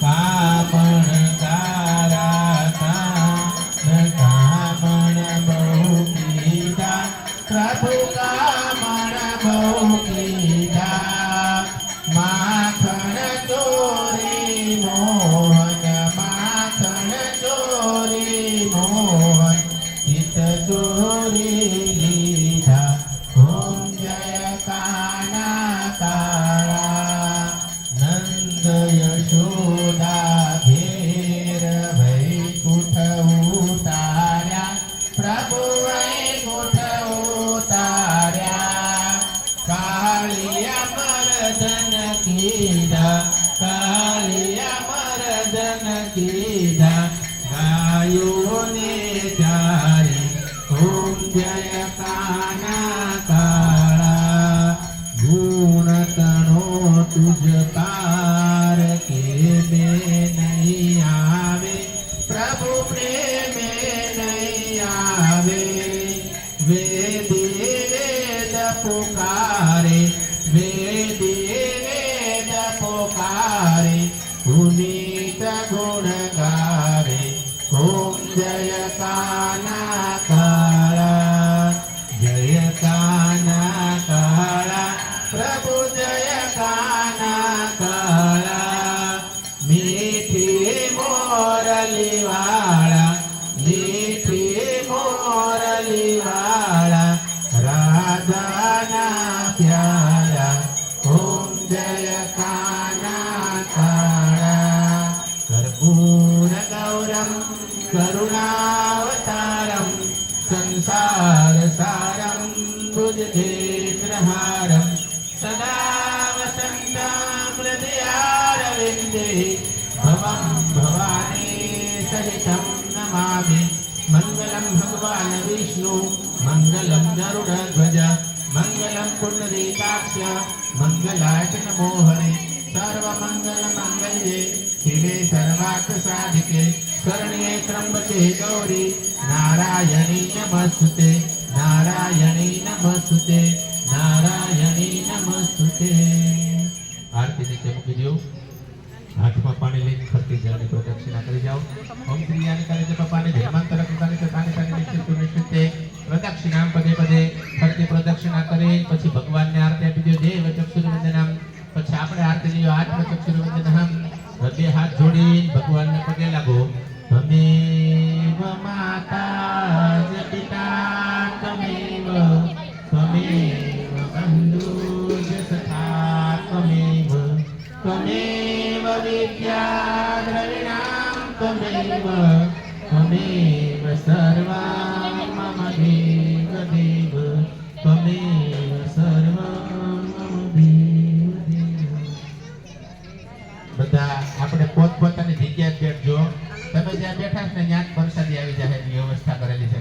કામણ કારાતા કામણ બહુ કીધા પ્રભુ કામણ બહુ કીધા માખણ ચોરી મોહન માખણ ચોરી મોહન ચિત ચોરી લીધા ઓમ જય કાના કાળા નંદ યશોદા ઘેર વૈકુંઠ ઉતાર્યા પ્રભુ વૈકુંઠ ઉતાર્યા કાળિયા મરદન કીધા કાળિયા મરદન કીધા ગાયોને ચારે ઓમ જય કાના કાળા ગુણ તણો તુજ પાર કે મેં નહીં આવે પ્રભુ પ્રેમે નહીં આવે વેદી વેદ પુકારે વેદી વેદ પુકારે પુનીત ગુણ ગારે ઓમ જય કાના કાળા જય કાના કાળા પ્રભુ જય કાના કાળા મીઠી મોરલી વાળા મીઠી મોરલી વાળા રાધાના પ્યારા ઓમ જય કાના કાળા કર્પૂર ગૌરમ કરુણાવતારમ સંસાર સારમ ભુજગેન્દ્રહારમ સદા વસંતમ હૃદયારવિંદે ભવમ ભવાની સહિતમ નમામિ મંગલમ ભગવાન વિષ્ણુ મંગલમ ગરુડધ્વજ મંગલમ પુંડરીકાક્ષ મંગલાય નમોહરે સર્વમંગલ મંગલ્યે શિવે સર્વાર્થ સાધિકે શરણ્યે ત્રંબકે ગૌરી નારાયણી નમસ્તુતે નારાયણી નમસ્તુતે નારાયણી નમસ્તુતે આરતી નીચે મૂકી દો હાથમાં પાણી લઈને ફરતી જળની પ્રદક્ષિણા કરી જાઓ ઓમ ક્રિયાની કરે છે પપ્પાને ધર્માંતર કૃતાની તાની તાની નિશ્ચિત સુનિશ્ચિતે પ્રદક્ષિણા પદે પદે ફરતી પ્રદક્ષિણા કરી પછી ભગવાનને આરતી આપી દો દેવ ચક્ષુર્વંદનમ પછી આપણે આરતી લીધો આત્મ ચક્ષુર્વંદનમ બે હાથ જોડી ભગવાનને પગે લાગો ત્વમેવ માતા જ પિતા ત્વમેવ ત્વમેવ બંધુજ સખા ત્વમેવ ત્વમેવ વિદ્યા દ્રવિણાં ત્વમેવ ત્વમેવ સર્વં મમ દેવ દેવ ત્વમેવ સર્વં મમ દેવ દેવ બધા આપણે પોતપોતાની જગ્યાએ બેઠજો તમે જ્યાં બેઠા છો ને ત્યાં પ્રસાદી આવી જાય એની વ્યવસ્થા કરેલી છે